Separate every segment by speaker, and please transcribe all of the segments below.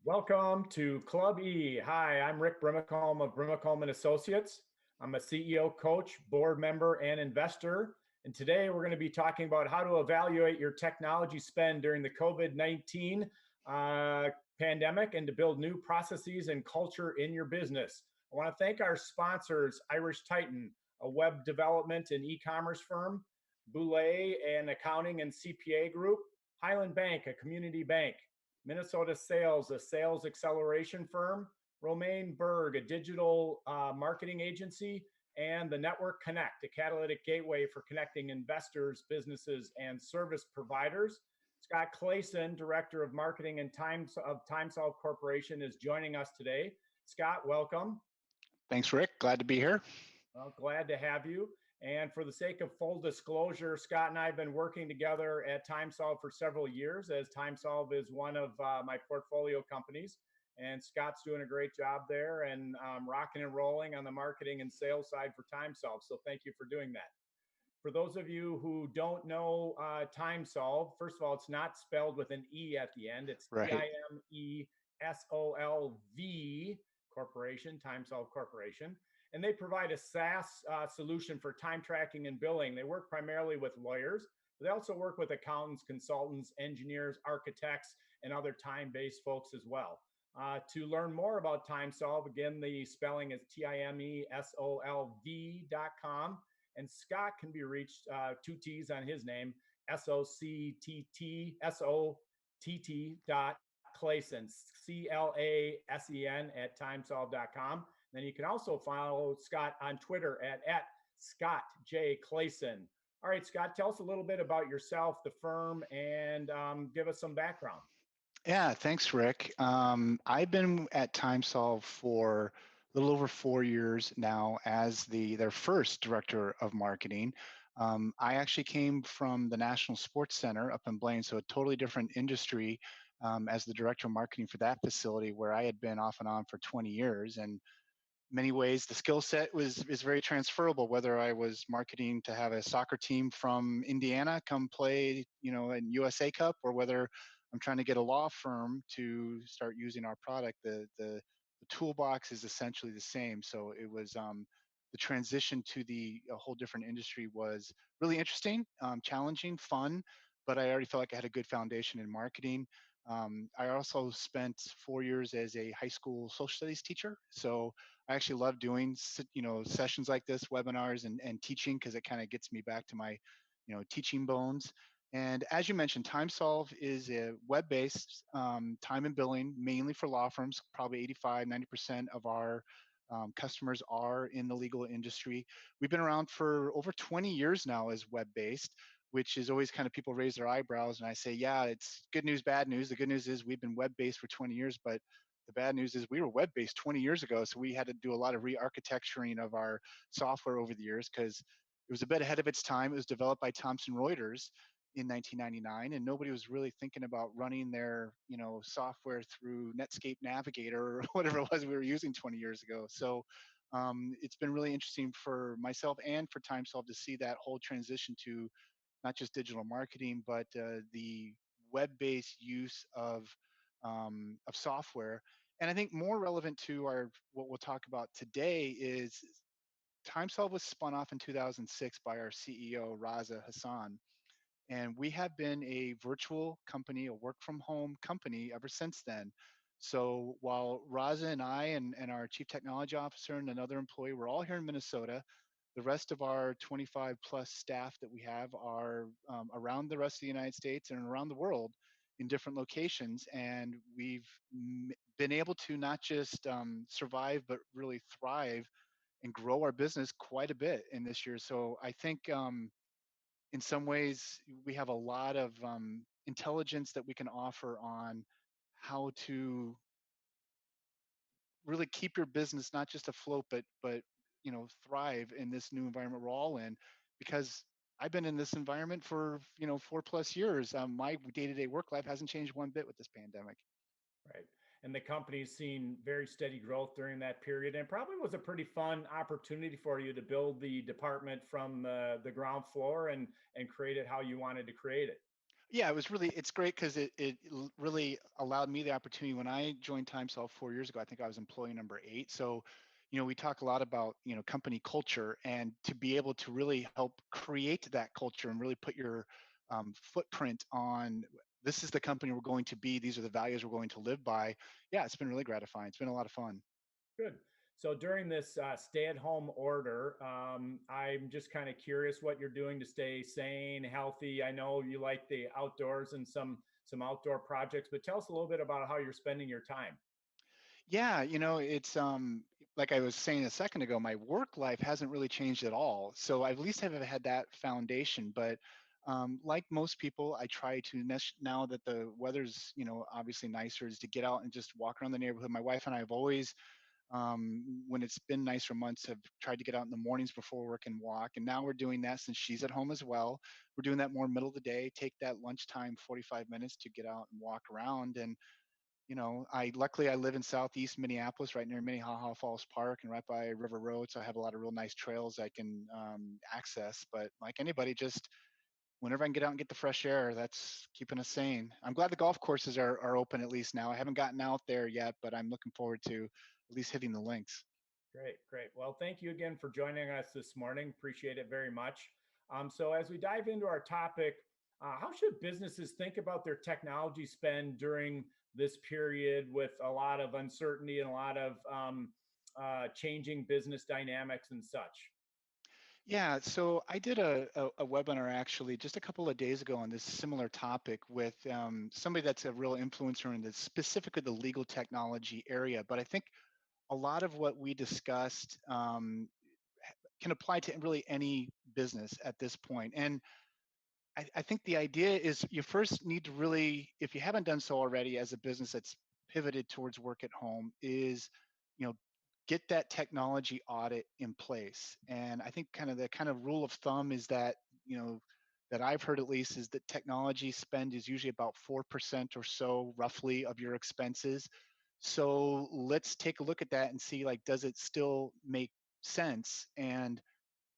Speaker 1: Welcome to Club E. Hi, I'm Rick Brimacombe of Brimacombe and Associates. I'm a CEO, coach, board member, and investor. And today we're going to be talking about how to evaluate your technology spend during the COVID-19 pandemic and to build new processes and culture in your business. I want to thank our sponsors, Irish Titan, a web development and e-commerce firm, Boulay, an accounting and CPA group, Highland Bank, a community bank, Minnesota Sales, a sales acceleration firm, Romaine Berg, a digital marketing agency, and the Network Connect, a catalytic gateway for connecting investors, businesses, and service providers. Scott Clasen, Director of Marketing and TimeSolv Corporation, is joining us today. Scott, welcome.
Speaker 2: Thanks, Rick. Glad to be here.
Speaker 1: Well, glad to have you. And for the sake of full disclosure, Scott and I have been working together at TimeSolv for several years, as TimeSolv is one of my portfolio companies. And Scott's doing a great job there and rocking and rolling on the marketing and sales side for TimeSolv. So thank you for doing that. For those of you who don't know TimeSolv, first of all, it's not spelled with an E at the end. It's
Speaker 2: Right.
Speaker 1: TimeSolv Corporation, TimeSolv Corporation. And they provide a SaaS solution for time tracking and billing. They work primarily with lawyers, but they also work with accountants, consultants, engineers, architects, and other time-based folks as well. To learn more about TimeSolv, again, the spelling is TimeSolv.com. And Scott can be reached, two T's on his name, SOCTT.Clasen, CLASEN at TimeSolv.com. Then you can also follow Scott on Twitter at Scott J. Clasen. All right, Scott, tell us a little bit about yourself, the firm, and give us some background.
Speaker 2: Yeah, thanks, Rick. I've been at TimeSolv for a little over 4 years now as their first director of marketing. I actually came from the National Sports Center up in Blaine, so a totally different industry as the director of marketing for that facility where I had been off and on for 20 years. And many ways the skill set is very transferable, whether I was marketing to have a soccer team from Indiana come play in USA Cup, or whether I'm trying to get a law firm to start using our product. The toolbox is essentially the same. So it was the transition to a whole different industry was really interesting, challenging, fun, but I already felt like I had a good foundation in marketing. I also spent 4 years as a high school social studies teacher. So I actually love doing, sessions like this, webinars and teaching, because it kind of gets me back to my, teaching bones. And as you mentioned, TimeSolv is a web-based time and billing, mainly for law firms. Probably 85–90% of our customers are in the legal industry. We've been around for over 20 years now as web-based, which is always kind of people raise their eyebrows. And I say, yeah, it's good news, bad news. The good news is we've been web-based for 20 years, but the bad news is we were web-based 20 years ago. So we had to do a lot of re-architecturing of our software over the years because it was a bit ahead of its time. It was developed by Thomson Reuters in 1999, and nobody was really thinking about running their, software through Netscape Navigator or whatever it was we were using 20 years ago. So it's been really interesting for myself and for TimeSolv to see that whole transition to not just digital marketing, but the web-based use of software. And I think more relevant to what we'll talk about today is TimeSolv was spun off in 2006 by our CEO, Raza Hassan. And we have been a virtual company, a work from home company ever since then. So while Raza and I and our chief technology officer and another employee, we're all here in Minnesota, the rest of our 25 plus staff that we have are around the rest of the United States and around the world in different locations. And we've been able to not just survive, but really thrive and grow our business quite a bit in this year. So I think in some ways we have a lot of intelligence that we can offer on how to really keep your business not just afloat, but thrive in this new environment we're all in. Because I've been in this environment for 4+ years. My day-to-day work life hasn't changed one bit with this pandemic.
Speaker 1: Right. And the company's seen very steady growth during that period, and probably was a pretty fun opportunity for you to build the department from the ground floor and create it how you wanted to create it.
Speaker 2: Yeah, it's great because really allowed me the opportunity when I joined TimeSolv 4 years ago. I think I was employee number 8. So, we talk a lot about, company culture, and to be able to really help create that culture and really put your footprint on this is the company we're going to be. These are the values we're going to live by. Yeah, it's been really gratifying. It's been a lot of fun.
Speaker 1: Good. So during this stay-at-home order, I'm just kind of curious what you're doing to stay sane, healthy. I know you like the outdoors and some outdoor projects, but tell us a little bit about how you're spending your time.
Speaker 2: Yeah, it's like I was saying a second ago, my work life hasn't really changed at all. So I at least have had that foundation. But like most people, I try to now that the weather's, obviously nicer, is to get out and just walk around the neighborhood. My wife and I have always, when it's been nicer months, have tried to get out in the mornings before work and walk. And now we're doing that since she's at home as well. We're doing that more middle of the day, take that lunchtime 45 minutes to get out and walk around. And I luckily I live in southeast Minneapolis, right near Minnehaha Falls Park and right by River Road, so I have a lot of real nice trails I can access. But like anybody, just whenever I can get out and get the fresh air, that's keeping us sane. I'm glad the golf courses are open at least now. I haven't gotten out there yet, but I'm looking forward to at least hitting the links.
Speaker 1: Great, great. Well, thank you again for joining us this morning. Appreciate it very much. So, as we dive into our topic, how should businesses think about their technology spend during this period with a lot of uncertainty and a lot of changing business dynamics and such?
Speaker 2: Yeah, so I did a webinar actually just a couple of days ago on this similar topic with somebody that's a real influencer in the specifically the legal technology area. But I think a lot of what we discussed can apply to really any business at this point. And I think the idea is you first need to really, if you haven't done so already as a business that's pivoted towards work at home, is you know get that technology audit in place. And I think kind of the kind of rule of thumb is that that I've heard at least is that technology spend is usually about 4% or so roughly of your expenses. So let's take a look at that and see, like, does it still make sense? And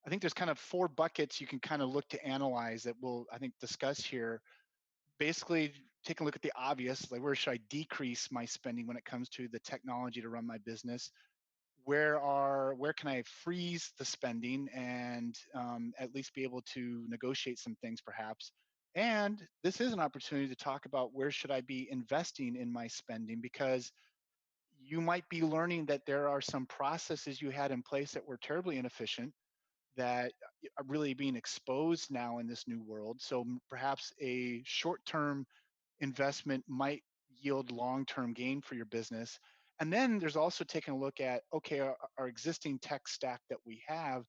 Speaker 2: I think there's kind of four buckets you can kind of look to analyze that we'll, I think, discuss here. Basically, take a look at the obvious, like where should I decrease my spending when it comes to the technology to run my business? Where can I freeze the spending and at least be able to negotiate some things perhaps? And this is an opportunity to talk about where should I be investing in my spending, because you might be learning that there are some processes you had in place that were terribly inefficient that are really being exposed now in this new world. So perhaps a short-term investment might yield long-term gain for your business. And then there's also taking a look at, okay, our existing tech stack that we have,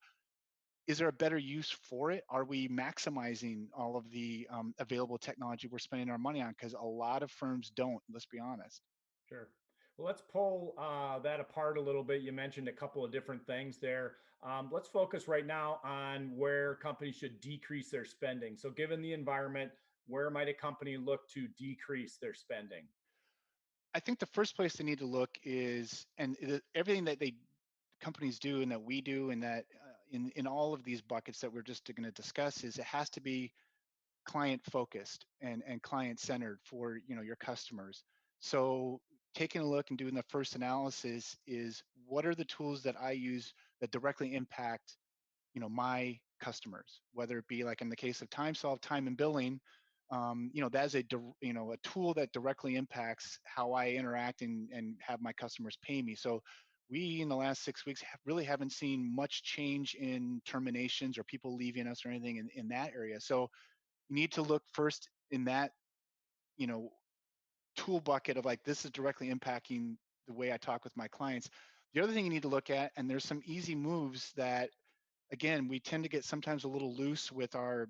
Speaker 2: is there a better use for it? Are we maximizing all of the available technology we're spending our money on? Because a lot of firms don't, let's be honest.
Speaker 1: Sure. Well, let's pull that apart a little bit. You mentioned a couple of different things there. Let's focus right now on where companies should decrease their spending. So, given the environment, where might a company look to decrease their spending?
Speaker 2: I think the first place they need to look is, and everything that they companies do and that we do, and that in all of these buckets that we're just going to discuss, is it has to be client focused and client centered for your customers. So taking a look and doing the first analysis is, what are the tools that I use that directly impact my customers, whether it be like in the case of TimeSolv, time and billing. That is a tool that directly impacts how I interact and have my customers pay me. So we in the last 6 weeks really haven't seen much change in terminations or people leaving us or anything in that area. So you need to look first in that you know tool bucket of, like, this is directly impacting the way I talk with my clients. The other thing you need to look at, and there's some easy moves that, again, we tend to get sometimes a little loose with our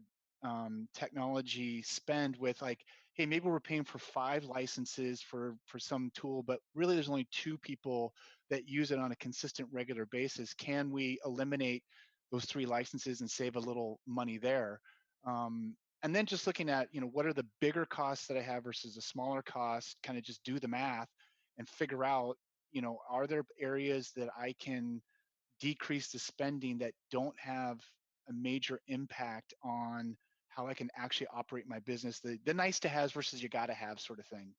Speaker 2: technology spend with, like, hey, maybe we're paying for 5 licenses for some tool, but really there's only 2 people that use it on a consistent regular basis. Can we eliminate those 3 licenses and save a little money there? And then just looking at, what are the bigger costs that I have versus the smaller costs, kind of just do the math and figure out, are there areas that I can decrease the spending that don't have a major impact on how I can actually operate my business, the nice to haves versus you got to have sort of thing.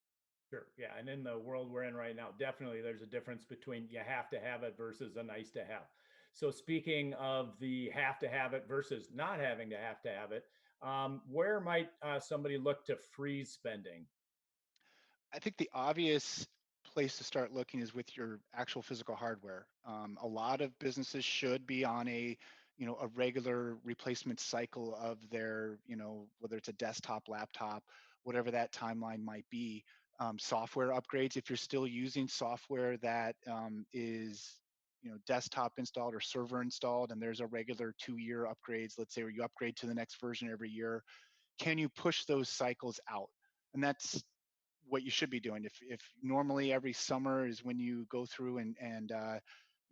Speaker 1: Sure. Yeah. And in the world we're in right now, definitely there's a difference between you have to have it versus a nice to have. So, speaking of the have to have it versus not having to have it, where might somebody look to freeze spending?
Speaker 2: I think the obvious place to start looking is with your actual physical hardware. A lot of businesses should be on a regular replacement cycle of their, whether it's a desktop, laptop, whatever that timeline might be. Software upgrades, if you're still using software that is, desktop installed or server installed, and there's a regular 2-year upgrades, let's say, where you upgrade to the next version every year, can you push those cycles out? And that's what you should be doing. If normally every summer is when you go through and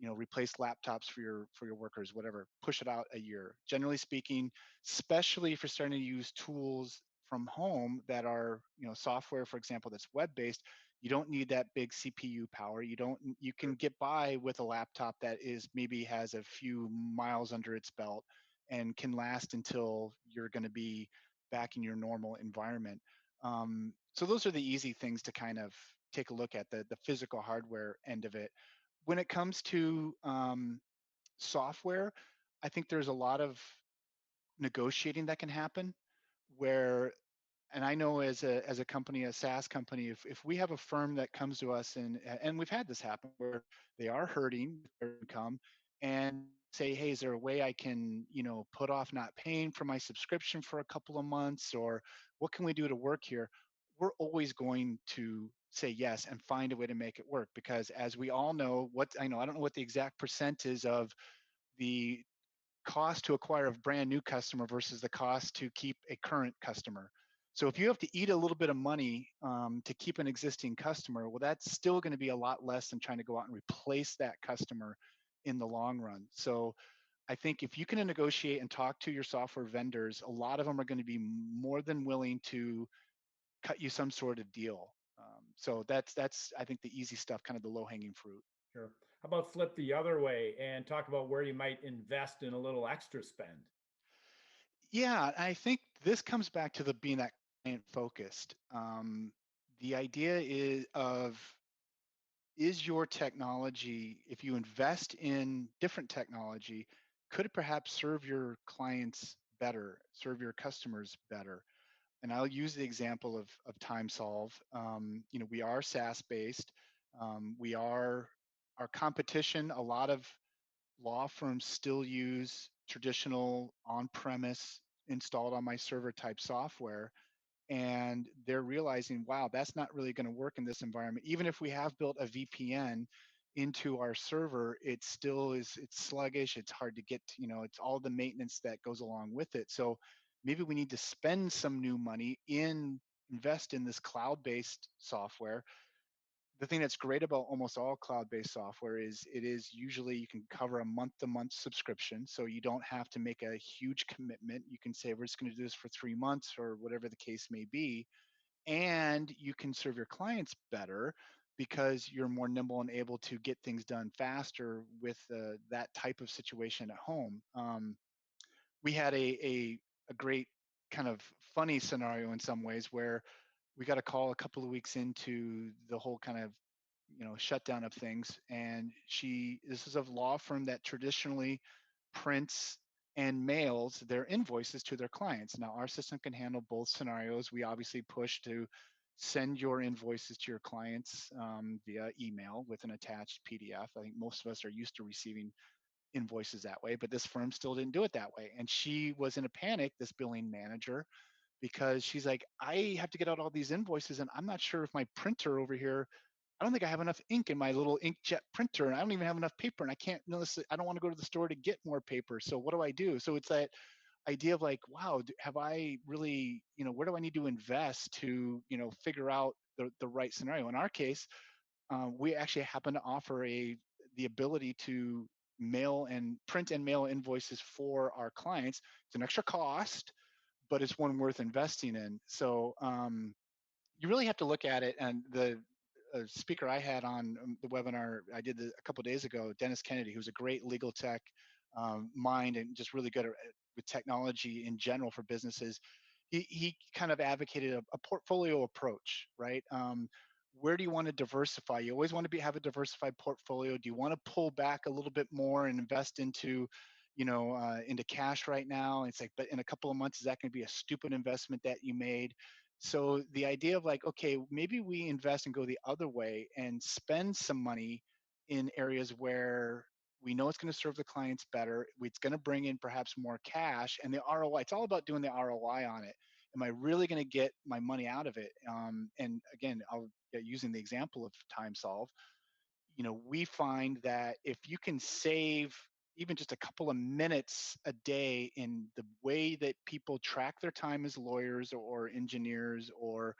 Speaker 2: replace laptops for your workers, whatever, push it out a year. Generally speaking, especially if you're starting to use tools from home that are software, for example, that's web based. You don't need that big CPU power. You can get by with a laptop that is maybe has a few miles under its belt and can last until you're going to be back in your normal environment. So those are the easy things to kind of take a look at, the physical hardware end of it. When it comes to software, I think there's a lot of negotiating that can happen where, and I know as a company, a SaaS company, if we have a firm that comes to us and we've had this happen where they are hurting their income and say, hey, is there a way I can, put off not paying for my subscription for a couple of months, or what can we do to work here? We're always going to say yes and find a way to make it work, because as we all know, I don't know what the exact percent is of the cost to acquire a brand new customer versus the cost to keep a current customer. So if you have to eat a little bit of money to keep an existing customer, well, that's still going to be a lot less than trying to go out and replace that customer in the long run. So I think if you can negotiate and talk to your software vendors, a lot of them are going to be more than willing to cut you some sort of deal. So that's I think the easy stuff, kind of the low hanging fruit.
Speaker 1: Sure. How about flip the other way and talk about where you might invest in a little extra spend?
Speaker 2: Yeah, I think this comes back to the being that client focused. The idea is your technology, if you invest in different technology, could it perhaps serve your clients better, serve your customers better? And I'll use the example of TimeSolv. We are SaaS based. We are our competition. A lot of law firms still use traditional on-premise installed on my server type software, and they're realizing, wow, that's not really going to work in this environment. Even if we have built a VPN into our server, it still is, it's sluggish, it's hard to get to, it's all the maintenance that goes along with it. So maybe we need to spend some new money invest in this cloud-based software. The thing that's great about almost all cloud-based software is it is usually you can cover a month-to-month subscription, so you don't have to make a huge commitment. You can say we're just going to do this for 3 months or whatever the case may be, and you can serve your clients better because you're more nimble and able to get things done faster with that type of situation at home. We had a great kind of funny scenario in some ways where we got a call a couple of weeks into the whole kind of shutdown of things, and this is a law firm that traditionally prints and mails their invoices to their clients. Now our system can handle both scenarios. We obviously push to send your invoices to your clients via email with an attached PDF. I think most of us are used to receiving invoices that way, but this firm still didn't do it that way, and she was in a panic, this billing manager, because she's like, I have to get out all these invoices and I'm not sure if my printer over here, I don't think I have enough ink in my little inkjet printer, and I don't even have enough paper, and I can't notice I don't want to go to the store to get more paper. So what do I do? So it's that idea of like, wow, have I really, where do I need to invest to, figure out the right scenario? In our case, we actually happen to offer the ability to mail and print and mail invoices for our clients. It's an extra cost, but it's one worth investing in. So you really have to look at it. And the speaker I had on the webinar I did a couple of days ago, Dennis Kennedy, who's a great legal tech mind and just really good at with technology in general for businesses, he kind of advocated a portfolio approach, right? Where do you want to diversify? You always want to have a diversified portfolio. Do you want to pull back a little bit more and invest into, into cash right now? It's like, but in a couple of months, is that going to be a stupid investment that you made? So the idea of like, okay, maybe we invest and go the other way and spend some money in areas where we know it's going to serve the clients better. It's going to bring in perhaps more cash, and the ROI. It's all about doing the ROI on it. Am I really going to get my money out of it? And again, I'll using the example of TimeSolv. We find that if you can save even just a couple of minutes a day in the way that people track their time as lawyers or engineers or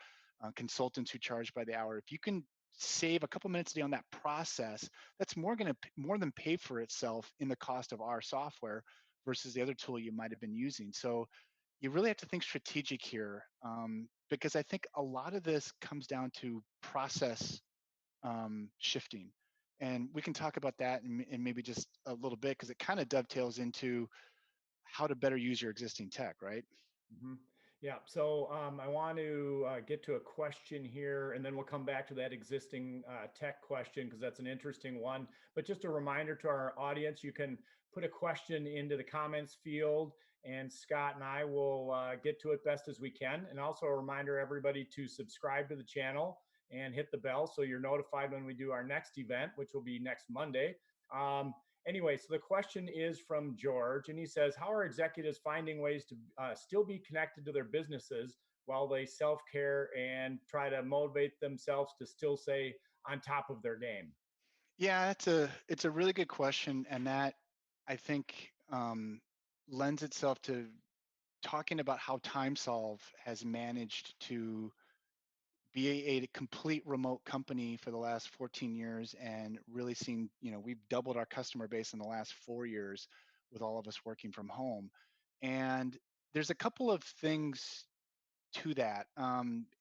Speaker 2: consultants who charge by the hour, if you can save a couple minutes a day on that process, that's more than pay for itself in the cost of our software versus the other tool you might have been using. So you really have to think strategic here, because I think a lot of this comes down to process shifting. And we can talk about that in maybe just a little bit because it kind of dovetails into how to better use your existing tech, right?
Speaker 1: Mhm. Yeah. So I want to get to a question here, and then we'll come back to that existing tech question because that's an interesting one. But just a reminder to our audience, you can put a question into the comments field, and Scott and I will get to it best as we can. And also a reminder, everybody, to subscribe to the channel and hit the bell so you're notified when we do our next event, which will be next Monday. Um, Anyway, so the question is from George, and he says, how are executives finding ways to still be connected to their businesses while they self care and try to motivate themselves to still stay on top of their game?
Speaker 2: Yeah, it's a really good question, and that I think lends itself to talking about how TimeSolve has managed to be a complete remote company for the last 14 years and really seen, we've doubled our customer base in the last 4 years with all of us working from home. And there's a couple of things to that,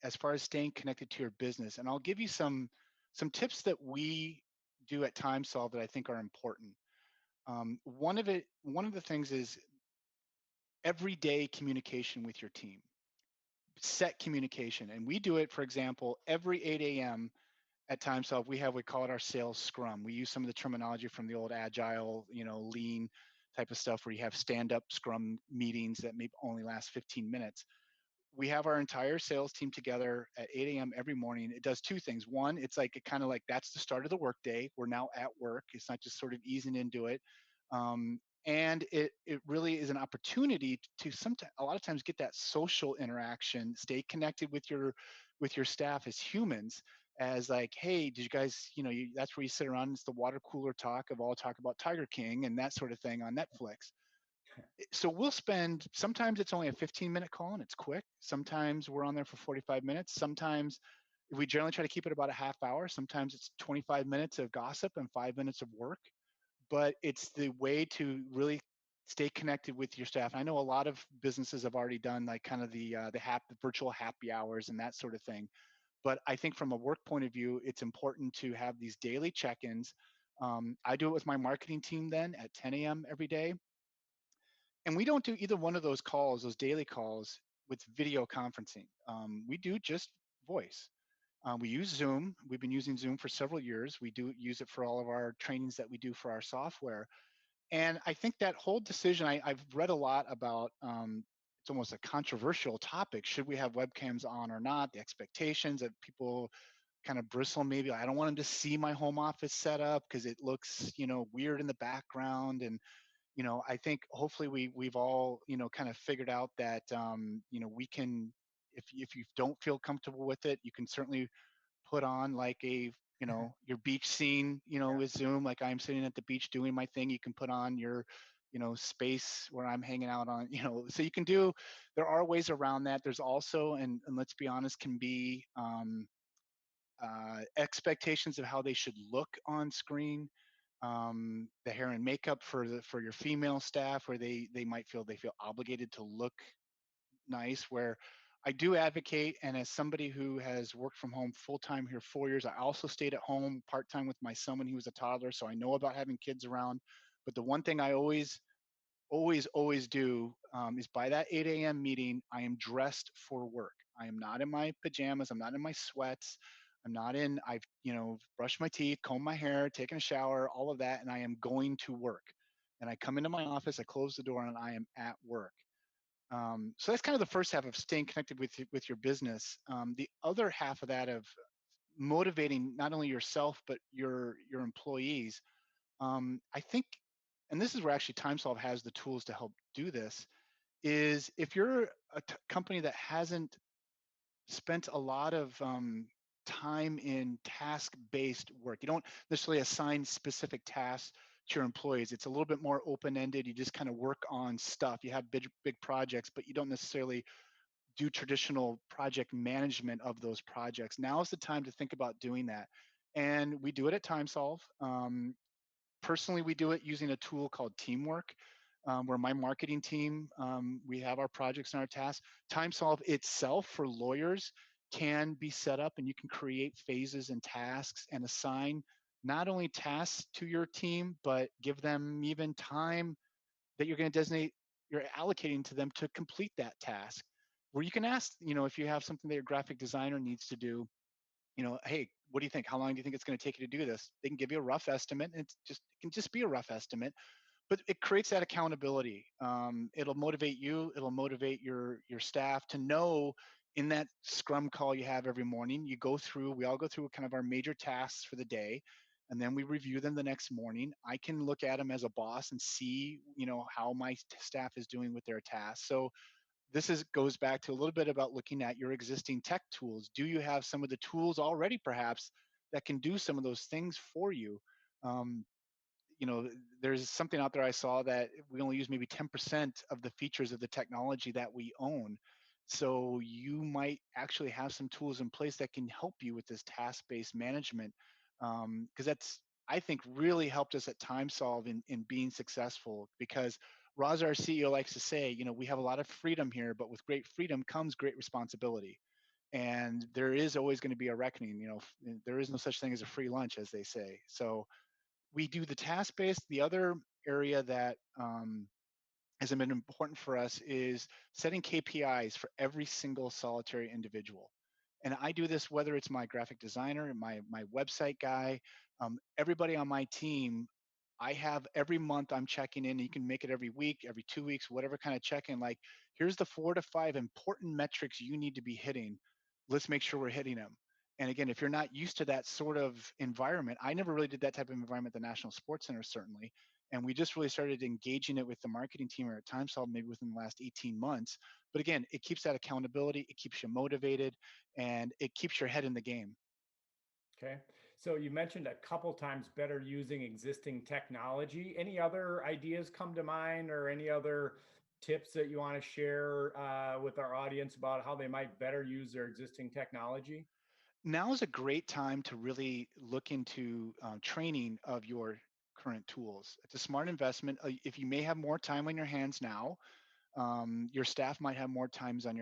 Speaker 2: as far as staying connected to your business. And I'll give you some tips that we do at TimeSolve that I think are important. One of the things is everyday communication with your team. Set communication, and we do it. For example, every 8 a.m. at TimeSolve, we call it our sales scrum. We use some of the terminology from the old agile, lean type of stuff where you have stand-up scrum meetings that may only last 15 minutes. We have our entire sales team together at 8 a.m. every morning. It does two things. One, it's like it kind of like that's the start of the workday. We're now at work. It's not just sort of easing into it. And it really is an opportunity to sometimes a lot of times get that social interaction, stay connected with your staff as humans, as like, hey, did you guys, that's where you sit around. It's the water cooler talk of all talk about Tiger King and that sort of thing on Netflix. So we'll spend, sometimes it's only a 15-minute call and it's quick. Sometimes we're on there for 45 minutes. Sometimes we generally try to keep it about a half hour. Sometimes it's 25 minutes of gossip and 5 minutes of work. But it's the way to really stay connected with your staff. I know a lot of businesses have already done like kind of the virtual happy hours and that sort of thing. But I think from a work point of view, it's important to have these daily check-ins. I do it with my marketing team then at 10 a.m. every day, and we don't do either one of those calls, those daily calls, with video conferencing. We do just voice. We use Zoom. We've been using Zoom for several years. We do use it for all of our trainings that we do for our software. And I think that whole decision, I've read a lot about, it's almost a controversial topic. Should we have webcams on or not? The expectations that people kind of bristle maybe. I don't want them to see my home office setup because it looks, weird in the background. And I think hopefully we've all, kind of figured out that, we can, if you don't feel comfortable with it, you can certainly put on like your beach scene,
Speaker 1: Yeah.
Speaker 2: with Zoom. Like I'm sitting at the beach doing my thing. You can put on your, space where I'm hanging out on, so you can do, there are ways around that. There's also, and let's be honest, can be, expectations of how they should look on screen. The hair and makeup for your female staff, where they might feel they feel obligated to look nice. Where I do advocate, and as somebody who has worked from home full time here 4 years, I also stayed at home part time with my son when he was a toddler, so I know about having kids around. But the one thing I always always do is by that 8 a.m. meeting, I am dressed for work. I am not in my pajamas. I'm not in my sweats. I've, brushed my teeth, combed my hair, taken a shower, all of that, and I am going to work. And I come into my office, I close the door, and I am at work. So that's kind of the first half of staying connected with your business. The other half of that of motivating not only yourself but your employees, I think, and this is where actually TimeSolv has the tools to help do this, is if you're a company that hasn't spent a lot of time in task-based work, you don't necessarily assign specific tasks to your employees. It's a little bit more open-ended. You just kind of work on stuff. You have big projects, but you don't necessarily do traditional project management of those projects. Now is the time to think about doing that. And we do it at TimeSolv. Personally, we do it using a tool called Teamwork, where my marketing team, we have our projects and our tasks. TimeSolv itself for lawyers can be set up, and you can create phases and tasks and assign not only tasks to your team, but give them even time that you're going to designate, you're allocating to them to complete that task. Where you can ask, if you have something that your graphic designer needs to do, hey, what do you think? How long do you think it's going to take you to do this? They can give you a rough estimate. And it can just be a rough estimate, but it creates that accountability. It'll motivate you. It'll motivate your staff to know in that scrum call you have every morning, we all go through kind of our major tasks for the day, and then we review them the next morning. I can look at them as a boss and see, how my staff is doing with their tasks. So goes back to a little bit about looking at your existing tech tools. Do you have some of the tools already, perhaps, that can do some of those things for you? Um, there's something out there I saw that we only use maybe 10% of the features of the technology that we own. So you might actually have some tools in place that can help you with this task-based management, because that's, I think, really helped us at TimeSolv in being successful. Because Roz, our CEO, likes to say, we have a lot of freedom here, but with great freedom comes great responsibility. And there is always going to be a reckoning. There is no such thing as a free lunch, as they say. So we do the task based. The other area that has been important for us is setting KPIs for every single solitary individual. And I do this whether it's my graphic designer, my website guy, everybody on my team. I have every month I'm checking in. You can make it every week, every 2 weeks, whatever kind of check in. Like, here's the 4 to 5 important metrics you need to be hitting. Let's make sure we're hitting them. And again, if you're not used to that sort of environment, I never really did that type of environment at the National Sports Center, certainly. And we just really started engaging it with the marketing team or at TimeSolv maybe within the last 18 months. But again, it keeps that accountability, it keeps you motivated, and it keeps your head in the game.
Speaker 1: Okay. So you mentioned a couple times better using existing technology. Any other ideas come to mind or any other tips that you want to share with our audience about how they might better use their existing technology?
Speaker 2: Now is a great time to really look into training of your current tools. It's a smart investment. If you may have more time on your hands now, your staff might have more times on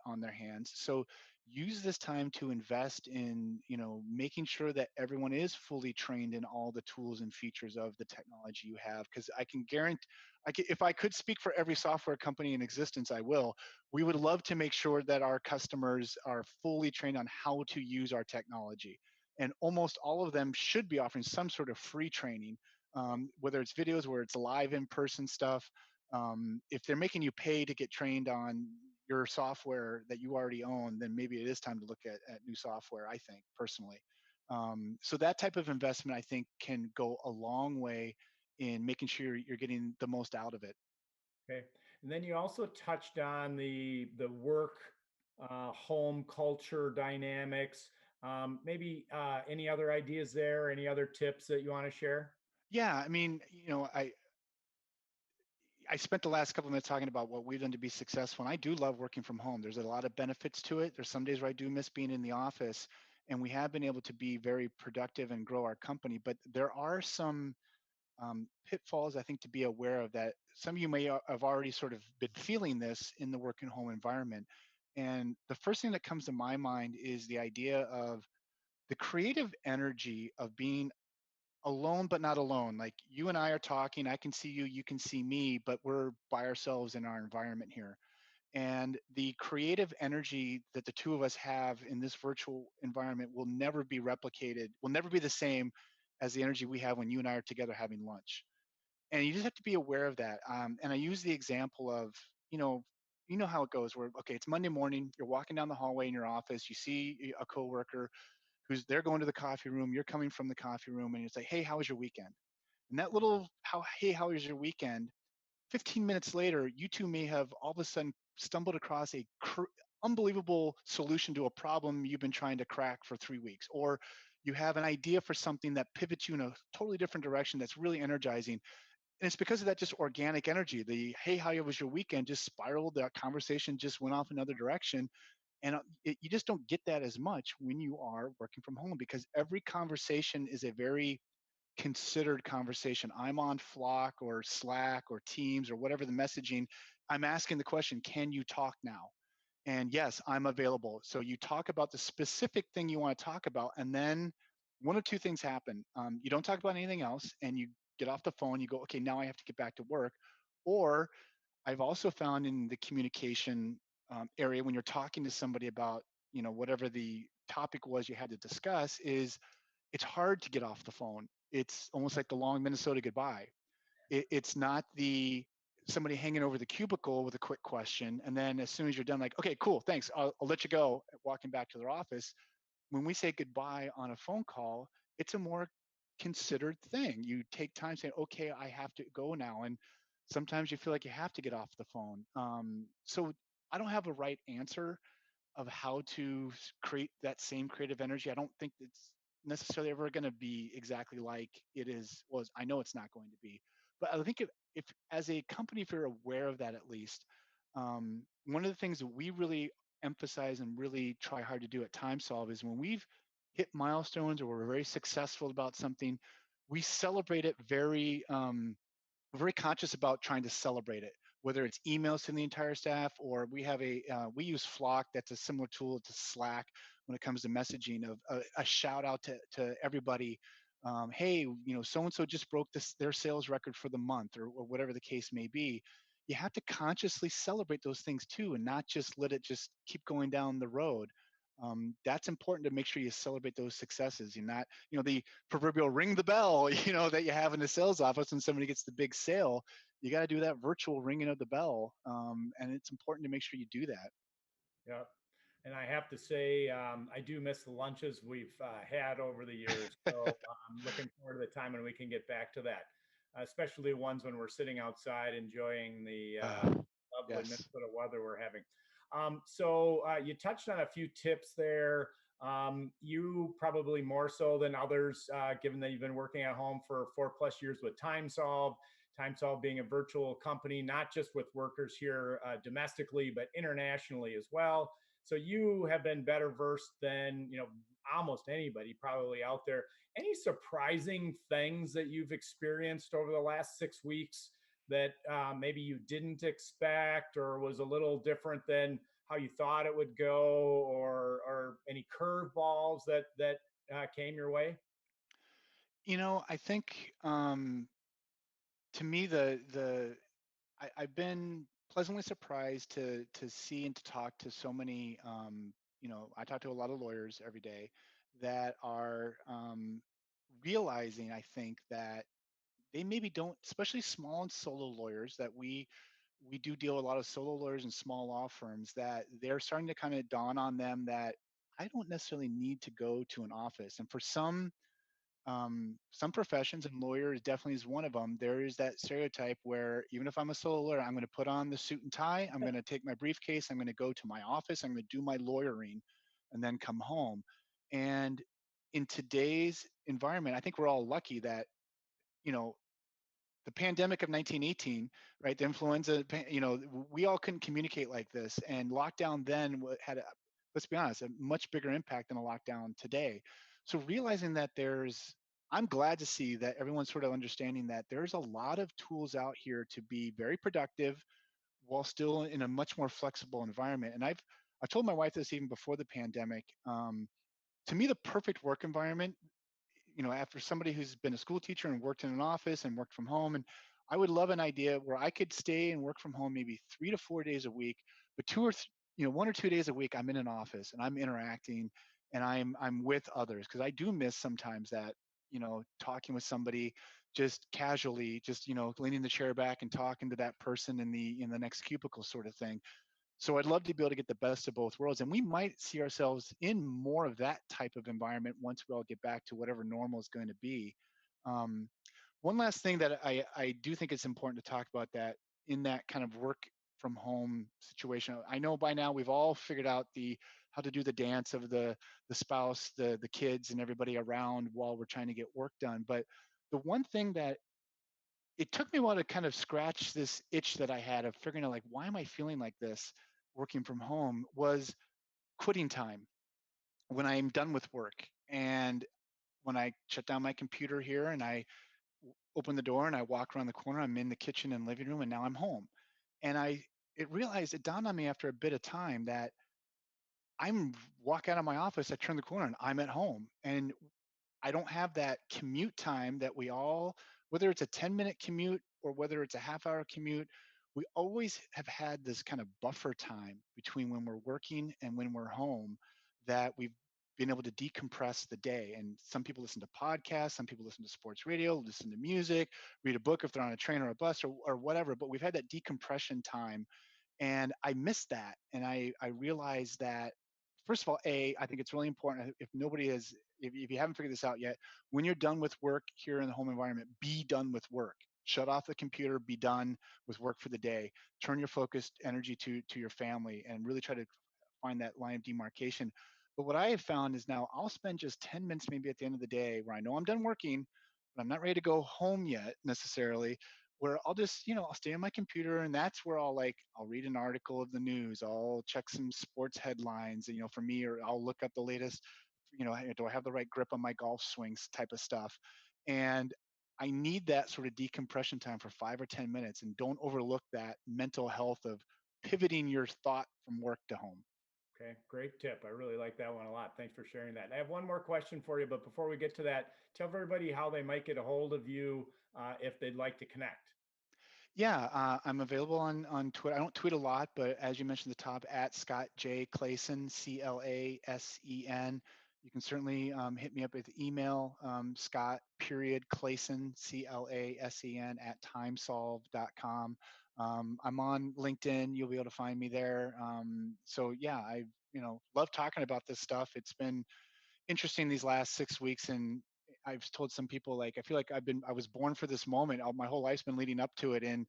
Speaker 2: on their hands. So use this time to invest in, making sure that everyone is fully trained in all the tools and features of the technology you have. Because I can guarantee, if I could speak for every software company in existence, I will. We would love to make sure that our customers are fully trained on how to use our technology. And almost all of them should be offering some sort of free training, whether it's videos, where it's live in-person stuff. If they're making you pay to get trained on your software that you already own, then maybe it is time to look at new software, I think, personally. So that type of investment, I think, can go a long way in making sure you're getting the most out of it.
Speaker 1: Okay. And then you also touched on the work home culture dynamics. Maybe any other ideas there? Any other tips that you want to share?
Speaker 2: Yeah, I mean, I spent the last couple of minutes talking about what we've done to be successful, and I do love working from home. There's a lot of benefits to it. There's some days where I do miss being in the office, and we have been able to be very productive and grow our company. But there are some pitfalls, I think, to be aware of, that some of you may have already sort of been feeling this in the work and home environment. And the first thing that comes to my mind is the idea of the creative energy of being alone but not alone. Like you and I are talking, I can see you, you can see me, but we're by ourselves in our environment here. And the creative energy that the two of us have in this virtual environment will never be replicated, will never be the same as the energy we have when you and I are together having lunch. And you just have to be aware of that. And I use the example of, you know, you know how it goes where, okay, it's Monday morning, you're walking down the hallway in your office, you see a coworker who's they're going to the coffee room, you're coming from the coffee room, and you say, hey, how was your weekend? And that little hey, how was your weekend? 15 minutes later, you two may have all of a sudden stumbled across a unbelievable solution to a problem you've been trying to crack for 3 weeks, or you have an idea for something that pivots you in a totally different direction that's really energizing. And it's because of that just organic energy. The hey, how was your weekend just spiraled. That conversation just went off another direction. And you just don't get that as much when you are working from home because every conversation is a very considered conversation. I'm on Flock or Slack or Teams or whatever the messaging. I'm asking the question, can you talk now? And yes, I'm available. So you talk about the specific thing you want to talk about, and then one of two things happen. You don't talk about anything else, and you get off the phone. You go, okay, now I have to get back to work. Or I've also found in the communication area when you're talking to somebody about, whatever the topic was you had to discuss, is it's hard to get off the phone. It's almost like the long Minnesota goodbye. It's not the somebody hanging over the cubicle with a quick question, and then as soon as you're done, like, okay, cool, thanks, I'll let you go, walking back to their office. When we say goodbye on a phone call, it's a more considered thing. You take time saying, okay, I have to go now. And sometimes you feel like you have to get off the phone. So I don't have a right answer of how to create that same creative energy. I don't think it's necessarily ever going to be exactly like it is was. I know it's not going to be, but I think if as a company, if you're aware of that at least, one of the things that we really emphasize and really try hard to do at TimeSolv is when we've hit milestones or we're very successful about something, we celebrate it very conscious about trying to celebrate it, whether it's emails to the entire staff or we have we use Flock. That's a similar tool to Slack when it comes to messaging of a shout out to everybody. Hey, so-and-so just broke their sales record for the month or whatever the case may be. You have to consciously celebrate those things too and not just let it just keep going down the road. That's important to make sure you celebrate those successes and not, the proverbial ring the bell, that you have in the sales office when somebody gets the big sale. You got to do that virtual ringing of the bell. And it's important to make sure you do that.
Speaker 1: Yeah. And I have to say, I do miss the lunches we've had over the years. So I'm looking forward to the time when we can get back to that, especially ones when we're sitting outside enjoying the lovely
Speaker 2: Yes.
Speaker 1: Minnesota weather we're having. So you touched on a few tips there. You probably more so than others, given that you've been working at home for 4+ years with TimeSolv. TimeSolv being a virtual company, not just with workers here domestically, but internationally as well. So you have been better versed than almost anybody probably out there. Any surprising things that you've experienced over the last 6 weeks that maybe you didn't expect or was a little different than how you thought it would go, or any curveballs that came your way?
Speaker 2: I think to me I've been pleasantly surprised to see and to talk to so many. I talk to a lot of lawyers every day that are realizing, I think, that they maybe don't, especially small and solo lawyers, that we do deal with a lot of solo lawyers and small law firms, that they're starting to kind of dawn on them that I don't necessarily need to go to an office. And for some professions, and lawyers definitely is one of them, there is that stereotype where even if I'm a solo lawyer, I'm going to put on the suit and tie, I'm going to take my briefcase, I'm going to go to my office, I'm going to do my lawyering, and then come home. And in today's environment, I think we're all lucky that, you know, the pandemic of 1918, right? The influenza, we all couldn't communicate like this, and lockdown then had let's be honest, a much bigger impact than a lockdown today. So realizing that I'm glad to see that everyone's sort of understanding that there's a lot of tools out here to be very productive while still in a much more flexible environment. And I've told my wife this even before the pandemic. To me, the perfect work environment after somebody who's been a school teacher and worked in an office and worked from home, and I would love an idea where I could stay and work from home maybe 3 to 4 days a week, but 1 or 2 days a week I'm in an office and I'm interacting and I'm with others, because I do miss sometimes that, talking with somebody just casually, just leaning the chair back and talking to that person in the next cubicle sort of thing. So I'd love to be able to get the best of both worlds. And we might see ourselves in more of that type of environment once we all get back to whatever normal is going to be. Um, One last thing that I do think it's important to talk about, that in that kind of work from home situation, I know by now we've all figured out the how to do the dance of the spouse, the kids, and everybody around while we're trying to get work done. But the one thing that it took me a while to kind of scratch this itch that I had of figuring out, like, why am I feeling like this working from home, was quitting time when I'm done with work. And when I shut down my computer here and I open the door and I walk around the corner, I'm in the kitchen and living room, and now I'm home. And it dawned on me after a bit of time that I'm walk out of my office, I turn the corner and I'm at home. And I don't have that commute time that we all, whether it's a 10-minute commute or whether it's a half-hour commute, we always have had this kind of buffer time between when we're working and when we're home, that we've been able to decompress the day. And some people listen to podcasts, some people listen to sports radio, listen to music, read a book if they're on a train or a bus or whatever. But we've had that decompression time, and I missed that. And I realized that, first of all, I think it's really important, if nobody has, if you haven't figured this out yet, when you're done with work here in the home environment, be done with work. Shut off the computer, be done with work for the day. Turn your focused energy to your family and really try to find that line of demarcation. But what I have found is now I'll spend just 10 minutes maybe at the end of the day where I know I'm done working, but I'm not ready to go home yet necessarily, where I'll just, I'll stay on my computer, and that's where I'll read an article of the news, I'll check some sports headlines, for me, or I'll look up the latest, hey, do I have the right grip on my golf swings type of stuff. And I need that sort of decompression time for 5 or 10 minutes, and don't overlook that mental health of pivoting your thought from work to home.
Speaker 1: Okay, great tip. I really like that one a lot. Thanks for sharing that. I have one more question for you, but before we get to that, tell everybody how they might get a hold of you if they'd like to connect.
Speaker 2: Yeah, I'm available on Twitter. I don't tweet a lot, but as you mentioned at the top, at Scott J. Clasen, Clasen. You can certainly hit me up with email, Scott period Clasen, Clasen at TimeSolv.com. I'm on LinkedIn. You'll be able to find me there. So yeah, I love talking about this stuff. It's been interesting these last 6 weeks, and I've told some people, like, I feel like I was born for this moment. My whole life's been leading up to it. And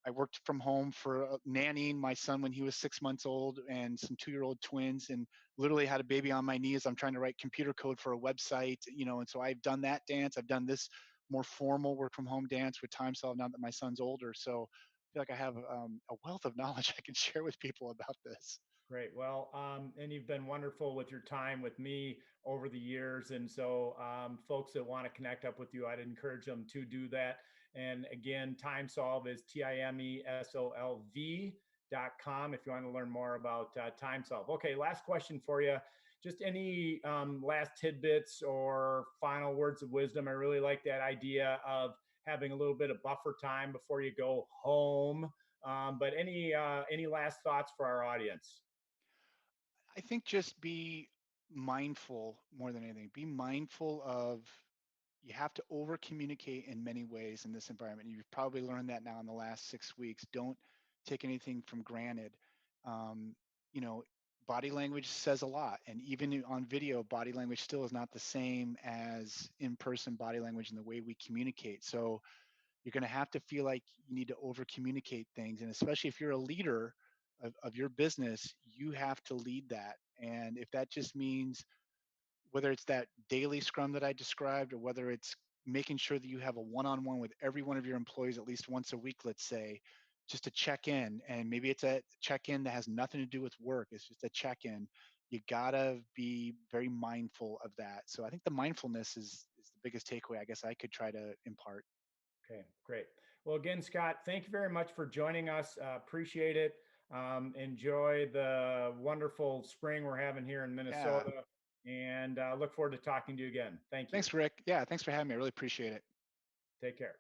Speaker 2: I worked from home for nannying my son when he was 6 months old, and some 2-year-old twins, and literally had a baby on my knee as I'm trying to write computer code for a website, and so I've done that dance. I've done this more formal work from home dance with TimeSolv now that my son's older. So I feel like I have a wealth of knowledge I can share with people about this.
Speaker 1: Great. Well, and you've been wonderful with your time with me over the years. And so, folks that want to connect up with you, I'd encourage them to do that. And again, TimeSolv is TimeSolv.com if you want to learn more about TimeSolv. Okay, last question for you. Just any last tidbits or final words of wisdom. I really like that idea of having a little bit of buffer time before you go home. But any last thoughts for our audience?
Speaker 2: I think just be mindful more than anything. Be mindful of, you have to over communicate in many ways in this environment. You've probably learned that now in the last 6 weeks. Don't take anything from granted. Um, you know, Body language says a lot. And even on video, body language still is not the same as in person body language and the way we communicate. So you're going to have to feel like you need to over communicate things. And especially if you're a leader of your business, you have to lead that. And if that just means, whether it's that daily scrum that I described, or whether it's making sure that you have a one-on-one with every one of your employees at least once a week, let's say, just to check in. And maybe it's a check-in that has nothing to do with work. It's just a check-in. You gotta be very mindful of that. So I think the mindfulness is the biggest takeaway I guess I could try to impart.
Speaker 1: Okay, great. Well, again, Scott, thank you very much for joining us. Appreciate it. Enjoy the wonderful spring we're having here in
Speaker 2: Yeah.
Speaker 1: Minnesota. and look forward to talking to you again. Thank you.
Speaker 2: Thanks, Rick. Yeah, thanks for having me. I really appreciate it.
Speaker 1: Take care.